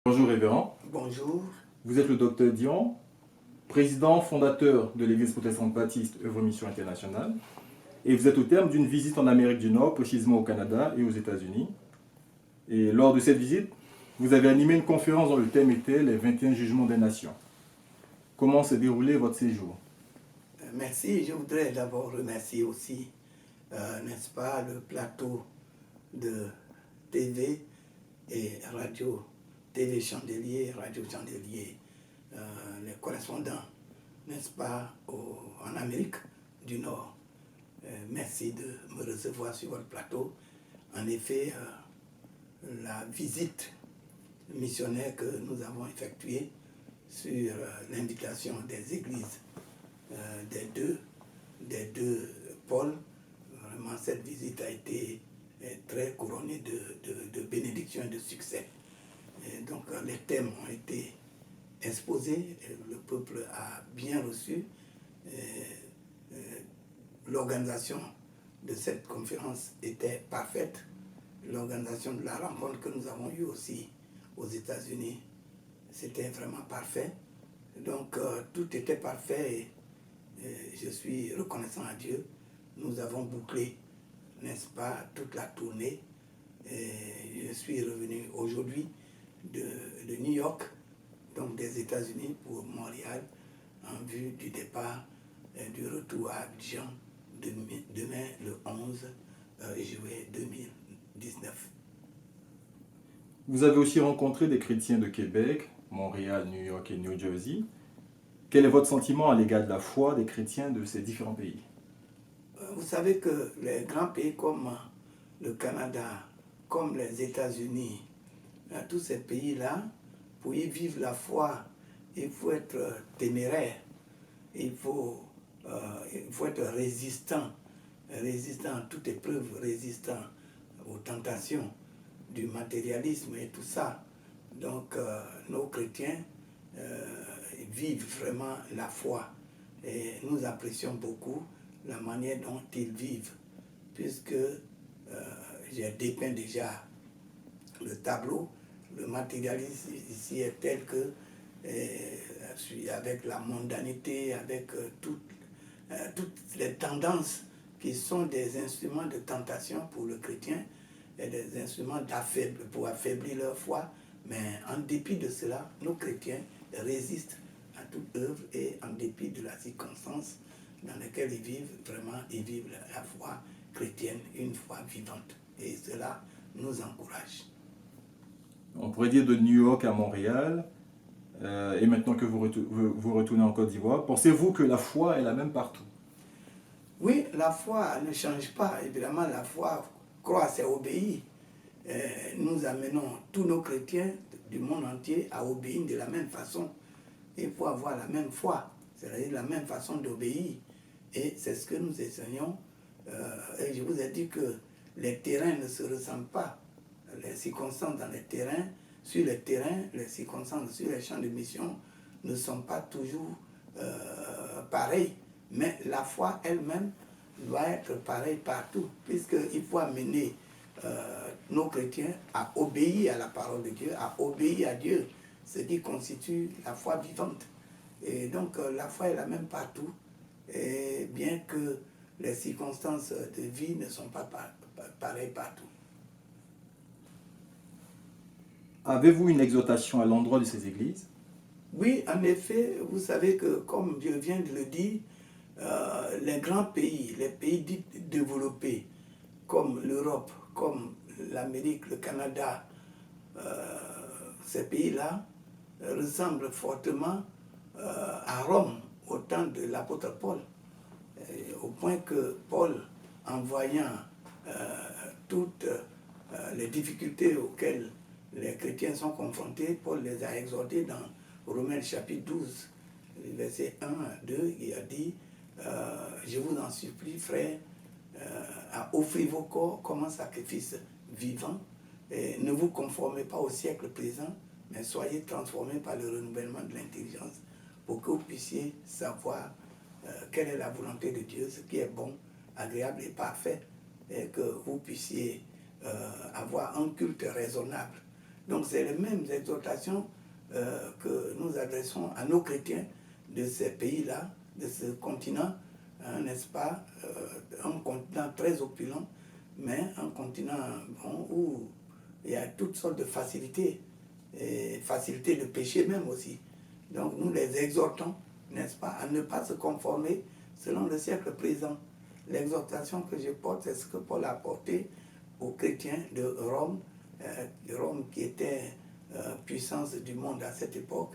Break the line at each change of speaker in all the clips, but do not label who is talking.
Bonjour révérend,
Bonjour.
vous êtes le docteur Dion, président fondateur de l'Église protestante baptiste Œuvre Mission Internationale, et vous êtes au terme d'une visite en Amérique du Nord, précisément au Canada et aux États-Unis. Et lors de cette visite, vous avez animé une conférence dont le thème était les 21 jugements des nations. Comment s'est déroulé votre séjour?
Merci. Je voudrais d'abord remercier aussi, n'est-ce pas, le plateau de TV et radio, TV Chandelier, Radio Chandelier, les correspondants, n'est-ce pas, en Amérique du Nord. Merci de me recevoir sur votre plateau. En effet, la visite missionnaire que nous avons effectuée sur l'invitation des églises des deux pôles, vraiment cette visite a été très couronnée de bénédictions et de succès. Et donc les thèmes ont été exposés, le peuple a bien reçu. L'organisation de cette conférence était parfaite. L'organisation de la rencontre que nous avons eue aussi aux États-Unis, c'était vraiment parfait. Donc tout était parfait et je suis reconnaissant à Dieu. Nous avons bouclé, n'est-ce pas, toute la tournée. Et je suis revenu aujourd'hui de New York, donc des États-Unis pour Montréal, en vue du départ et du retour à Abidjan demain le 11 juillet 2019.
Vous avez aussi rencontré des chrétiens de Québec, Montréal, New York et New Jersey. Quel est votre sentiment à l'égard de la foi des chrétiens de ces différents pays?
Vous savez que les grands pays comme le Canada, comme les États-Unis, tous ces pays-là, pour y vivre la foi, il faut être téméraire, il faut être résistant à toute épreuve, résistant aux tentations du matérialisme et tout ça. Donc nos chrétiens vivent vraiment la foi et nous apprécions beaucoup la manière dont ils vivent, puisque j'ai dépeint déjà le tableau. Le matérialisme ici est tel que, avec la mondanité, avec toutes les tendances qui sont des instruments de tentation pour le chrétien et des instruments pour affaiblir leur foi, mais en dépit de cela, nos chrétiens résistent à toute œuvre et en dépit de la circonstance dans laquelle ils vivent, vraiment, ils vivent la foi chrétienne, une foi vivante. Et cela nous encourage.
On pourrait dire de New York à Montréal, et maintenant que vous retournez en Côte d'Ivoire, pensez-vous que la foi est la même partout?
Oui, la foi ne change pas. Évidemment, la foi, croire, c'est obéir. Nous amenons tous nos chrétiens du monde entier à obéir de la même façon. Il faut avoir la même foi, c'est-à-dire la même façon d'obéir. Et c'est ce que nous enseignons. Et je vous ai dit que les terrains ne se ressemblent pas. Les circonstances dans les terrains, les circonstances sur les champs de mission ne sont pas toujours pareilles. Mais la foi elle-même doit être pareille partout, puisqu'il faut amener nos chrétiens à obéir à la parole de Dieu, à obéir à Dieu, ce qui constitue la foi vivante. Et donc la foi est la même partout, et bien que les circonstances de vie ne sont pas pareilles partout.
Avez-vous une exhortation à l'endroit de ces églises?
Oui, en effet, vous savez que, comme je viens de le dire, les grands pays, les pays dits développés, comme l'Europe, comme l'Amérique, le Canada, ces pays-là ressemblent fortement à Rome au temps de l'apôtre Paul, au point que Paul, en voyant toutes les difficultés auxquelles les chrétiens sont confrontés, Paul les a exhortés dans Romains chapitre 12, verset 1 à 2, il a dit je vous en supplie, frères, à offrir vos corps comme un sacrifice vivant, et ne vous conformez pas au siècle présent, mais soyez transformés par le renouvellement de l'intelligence, pour que vous puissiez savoir quelle est la volonté de Dieu, ce qui est bon, agréable et parfait, et que vous puissiez avoir un culte raisonnable. Donc c'est les mêmes exhortations que nous adressons à nos chrétiens de ces pays-là, de ce continent, hein, n'est-ce pas, un continent très opulent, mais un continent bon, où il y a toutes sortes de facilités, et facilités de péché même aussi. Donc nous les exhortons, n'est-ce pas, à ne pas se conformer selon le siècle présent. L'exhortation que je porte, c'est ce que Paul a porté aux chrétiens de Rome, Rome qui était puissance du monde à cette époque,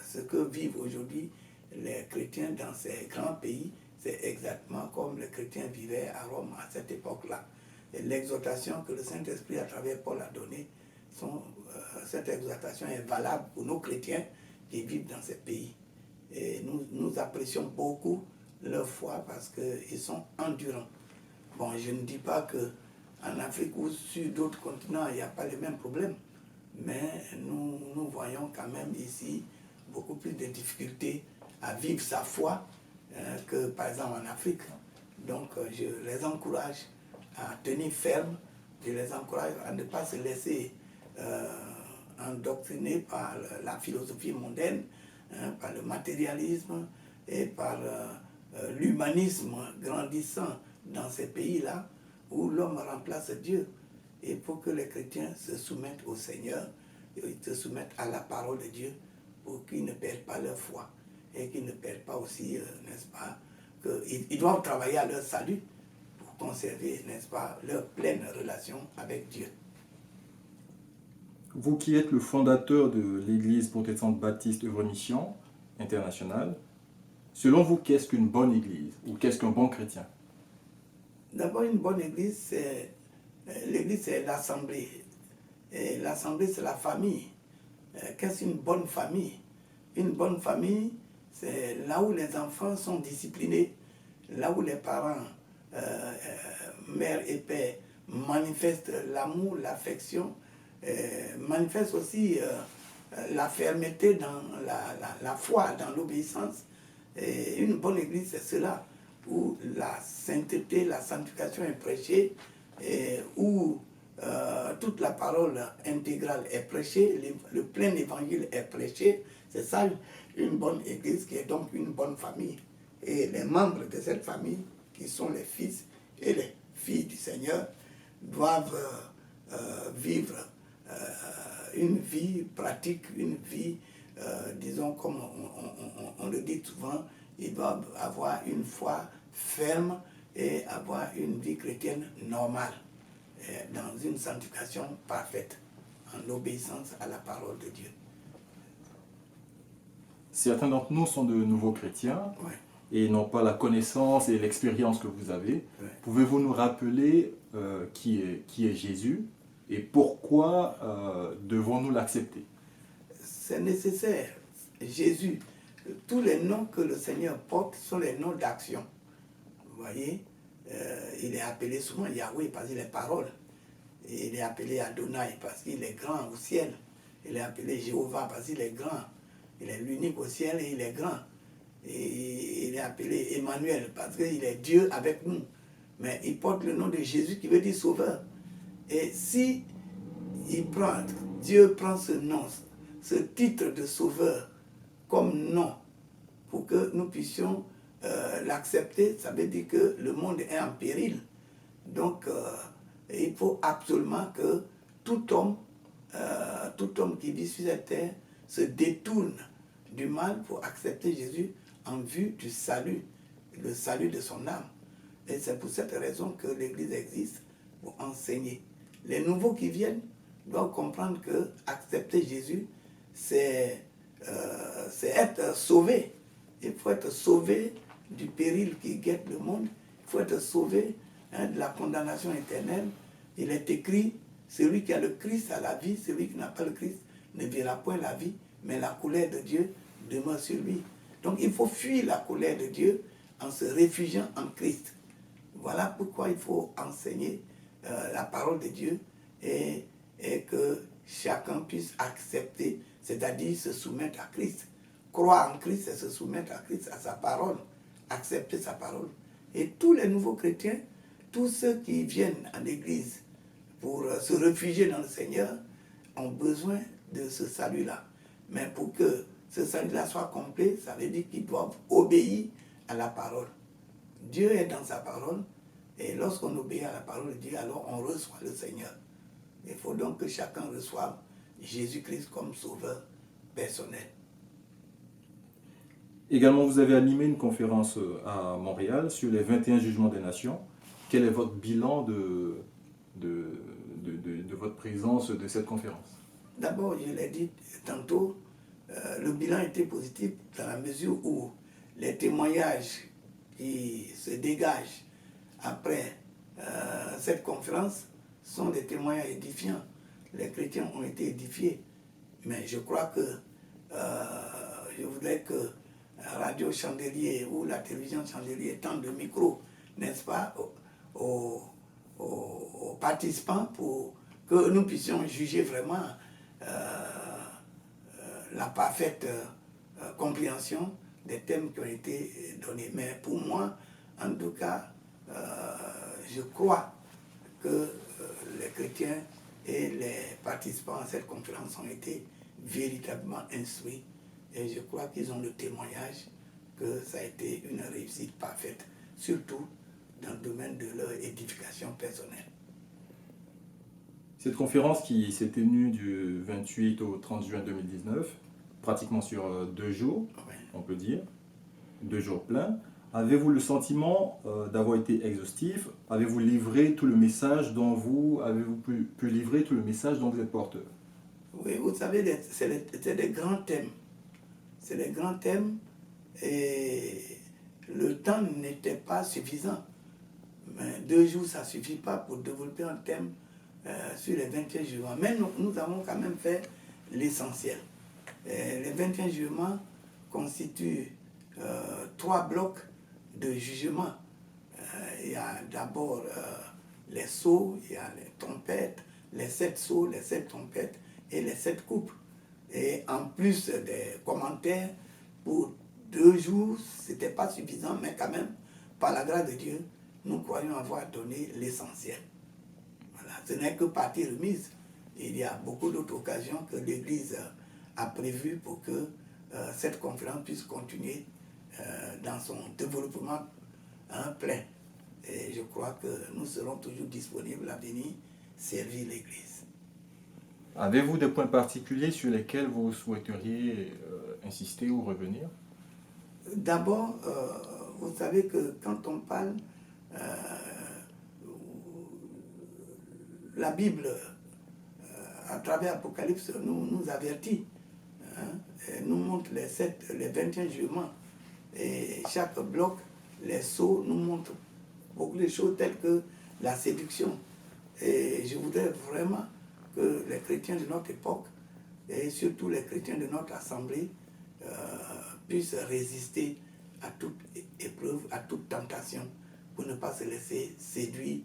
ce que vivent aujourd'hui les chrétiens dans ces grands pays, c'est exactement comme les chrétiens vivaient à Rome à cette époque-là. Et l'exhortation que le Saint-Esprit à travers Paul a donnée, cette exhortation est valable pour nos chrétiens qui vivent dans ces pays. Et nous apprécions beaucoup leur foi parce qu'ils sont endurants. Bon, je ne dis pas qu'en Afrique ou sur d'autres continents, il n'y a pas les mêmes problèmes, mais nous voyons quand même ici beaucoup plus de difficultés à vivre sa foi que par exemple en Afrique. Donc je les encourage à tenir ferme, je les encourage à ne pas se laisser endoctriner par la philosophie mondaine, hein, par le matérialisme et par l'humanisme grandissant dans ces pays-là où l'homme remplace Dieu. Il faut que les chrétiens se soumettent au Seigneur, et se soumettent à la parole de Dieu pour qu'ils ne perdent pas leur foi et qu'ils ne perdent pas aussi, n'est-ce pas, qu'ils doivent travailler à leur salut pour conserver, n'est-ce pas, leur pleine relation avec Dieu.
Vous qui êtes le fondateur de l'Église protestante baptiste Œuvre Mission internationale, selon vous, qu'est-ce qu'une bonne Église ou qu'est-ce qu'un bon chrétien?
D'abord, une bonne Église, c'est l'Église, c'est l'assemblée. Et l'assemblée, c'est la famille. Qu'est-ce qu'une bonne famille? Une bonne famille, c'est là où les enfants sont disciplinés, là où les parents, mère et père, manifestent l'amour, l'affection, manifestent aussi la fermeté dans la foi, dans l'obéissance. Et une bonne église, c'est cela, où la sainteté, la sanctification est prêchée, et où toute la parole intégrale est prêchée, le plein évangile est prêché. C'est ça une bonne église qui est donc une bonne famille. Et les membres de cette famille, qui sont les fils et les filles du Seigneur, doivent vivre une vie pratique, une vie, disons comme on le dit souvent, ils doivent avoir une foi ferme et avoir une vie chrétienne normale, dans une sanctification parfaite, en obéissance à la parole de Dieu.
Certains d'entre nous sont de nouveaux chrétiens,
Ouais.
et n'ont pas la connaissance et l'expérience que vous avez.
Ouais.
Pouvez-vous nous rappeler qui est Jésus et pourquoi devons-nous l'accepter?
C'est nécessaire. Jésus, tous les noms que le Seigneur porte sont les noms d'action. Vous voyez, il est appelé souvent Yahweh parce qu'il est parole. Et il est appelé Adonai parce qu'il est grand au ciel. Il est appelé Jéhovah parce qu'il est grand. Il est l'unique au ciel et il est grand. Et il est appelé Emmanuel parce qu'il est Dieu avec nous. Mais il porte le nom de Jésus qui veut dire sauveur. Et si Dieu prend ce nom, ce titre de sauveur comme nom pour que nous puissions l'accepter, ça veut dire que le monde est en péril. Donc il faut absolument que tout homme qui vit sur cette terre se détourne du mal pour accepter Jésus en vue du salut, le salut de son âme. Et c'est pour cette raison que l'Église existe, pour enseigner. Les nouveaux qui viennent doivent comprendre que accepter Jésus, c'est être sauvé. Il faut être sauvé du péril qui guette le monde. Il faut être sauvé de la condamnation éternelle. Il est écrit, celui qui a le Christ a la vie, celui qui n'a pas le Christ ne verra point la vie, mais la colère de Dieu demeure sur lui. Donc il faut fuir la colère de Dieu en se réfugiant en Christ. Voilà pourquoi il faut enseigner la parole de Dieu et que chacun puisse accepter, c'est-à-dire se soumettre à Christ. Croire en Christ, c'est se soumettre à Christ, à sa parole, accepter sa parole. Et tous les nouveaux chrétiens, tous ceux qui viennent à l'église pour se réfugier dans le Seigneur ont besoin de ce salut-là. Mais pour que ce salut-là soit complet, ça veut dire qu'ils doivent obéir à la parole. Dieu est dans sa parole, et lorsqu'on obéit à la parole de Dieu, alors on reçoit le Seigneur. Il faut donc que chacun reçoive Jésus-Christ comme sauveur personnel.
Également, vous avez animé une conférence à Montréal sur les 21 jugements des nations. Quel est votre bilan de votre présence de cette conférence?
D'abord, je l'ai dit tantôt, le bilan était positif dans la mesure où les témoignages qui se dégagent après cette conférence sont des témoignages édifiants. Les chrétiens ont été édifiés. Mais je crois que je voudrais que Radio Chandelier ou la télévision Chandelier tendent de micro, n'est-ce pas, aux participants pour que nous puissions juger vraiment la parfaite compréhension des thèmes qui ont été donnés. Mais pour moi, en tout cas, je crois que les chrétiens et les participants à cette conférence ont été véritablement instruits, et je crois qu'ils ont le témoignage que ça a été une réussite parfaite, surtout dans le domaine de leur édification personnelle.
Cette conférence qui s'est tenue du 28 au 30 juin 2019, pratiquement sur 2 jours,
Ouais.
on peut dire, 2 jours pleins, avez-vous le sentiment d'avoir été exhaustif? Avez-vous livré tout le message dont avez-vous pu livrer tout le message dont vous êtes porteur?
Oui, vous savez, c'est des grands thèmes. C'est des grands thèmes, et le temps n'était pas suffisant. Mais 2 jours, ça ne suffit pas pour développer un thème sur les 21 jugements. Mais nous avons quand même fait l'essentiel. Les 21 jugements constituent 3 blocs de jugements. Il y a d'abord les sceaux, il y a les trompettes, les 7 sceaux, les 7 trompettes et les 7 coupes. Et en plus des commentaires, pour 2 jours, ce n'était pas suffisant, mais quand même, par la grâce de Dieu, nous croyons avoir donné l'essentiel. Voilà. Ce n'est que partie remise. Il y a beaucoup d'autres occasions que l'Église a prévues pour que cette conférence puisse continuer dans son développement plein. Et je crois que nous serons toujours disponibles à venir servir l'Église.
Avez-vous des points particuliers sur lesquels vous souhaiteriez insister ou revenir?
D'abord, vous savez que quand on parle, la Bible, à travers l'Apocalypse, nous avertit, hein, et nous montre les 21 jugements. Et chaque bloc, les sceaux, nous montrent beaucoup de choses telles que la séduction. Et je voudrais vraiment que les chrétiens de notre époque, et surtout les chrétiens de notre assemblée, puissent résister à toute épreuve, à toute tentation, pour ne pas se laisser séduire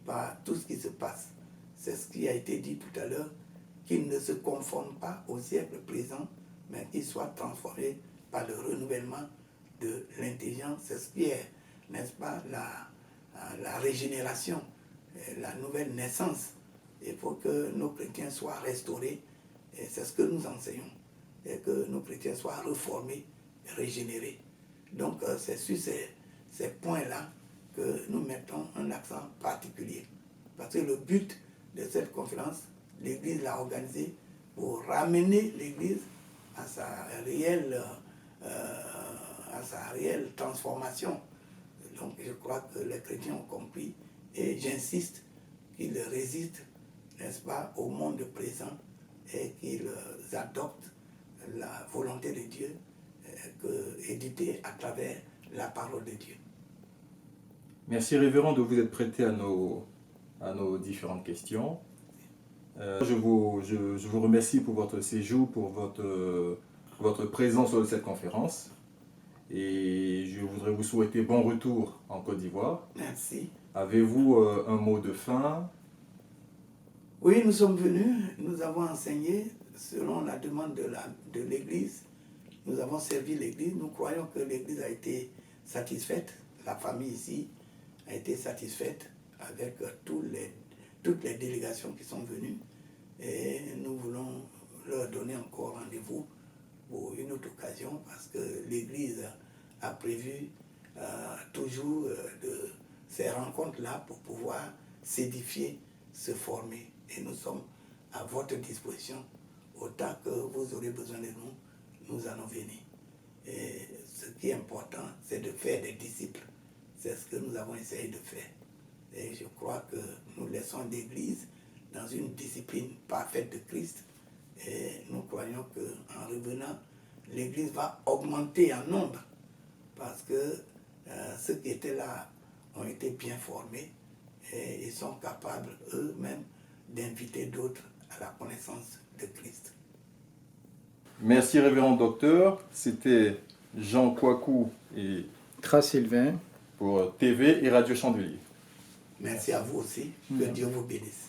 par tout ce qui se passe. C'est ce qui a été dit tout à l'heure, qu'ils ne se conforment pas au siècle présent, mais qu'ils soient transformés par le renouvellement de l'intelligence. C'est ce qui est, n'est-ce pas, la régénération, la nouvelle naissance. Il faut que nos chrétiens soient restaurés, et c'est ce que nous enseignons, et que nos chrétiens soient reformés, régénérés. Donc c'est sur ces points-là que nous mettons un accent particulier. Parce que le but de cette conférence, l'Église l'a organisée pour ramener l'Église à sa réelle transformation. Donc je crois que les chrétiens ont compris, et j'insiste qu'ils résistent, n'est-ce pas, au monde présent, et qu'ils adoptent la volonté de Dieu éditée à travers la parole de Dieu.
Merci révérend de vous être prêté à nos différentes questions. Je vous remercie pour votre séjour, pour votre présence lors de cette conférence. Et je voudrais vous souhaiter bon retour en Côte d'Ivoire.
Merci.
Avez-vous un mot de fin?
Oui, nous sommes venus, nous avons enseigné selon la demande de l'Église. Nous avons servi l'Église. Nous croyons que l'Église a été satisfaite. La famille ici a été satisfaite avec tous toutes les délégations qui sont venues et nous voulons leur donner encore rendez-vous pour une autre occasion parce que l'Église a prévu toujours de ces rencontres-là pour pouvoir s'édifier, se former. Et nous sommes à votre disposition. Autant que vous aurez besoin de nous, nous allons venir. Et ce qui est important, c'est de faire des disciples. C'est ce que nous avons essayé de faire. Et je crois que nous laissons l'Église dans une discipline parfaite de Christ. Et nous croyons qu'en revenant, l'Église va augmenter en nombre. Parce que ceux qui étaient là ont été bien formés et ils sont capables eux-mêmes d'inviter d'autres à la connaissance de Christ.
Merci révérend docteur, c'était Jean Kouakou et
Sylvain
pour TV et Radio Chandelier.
Merci à vous aussi, que Dieu vous bénisse.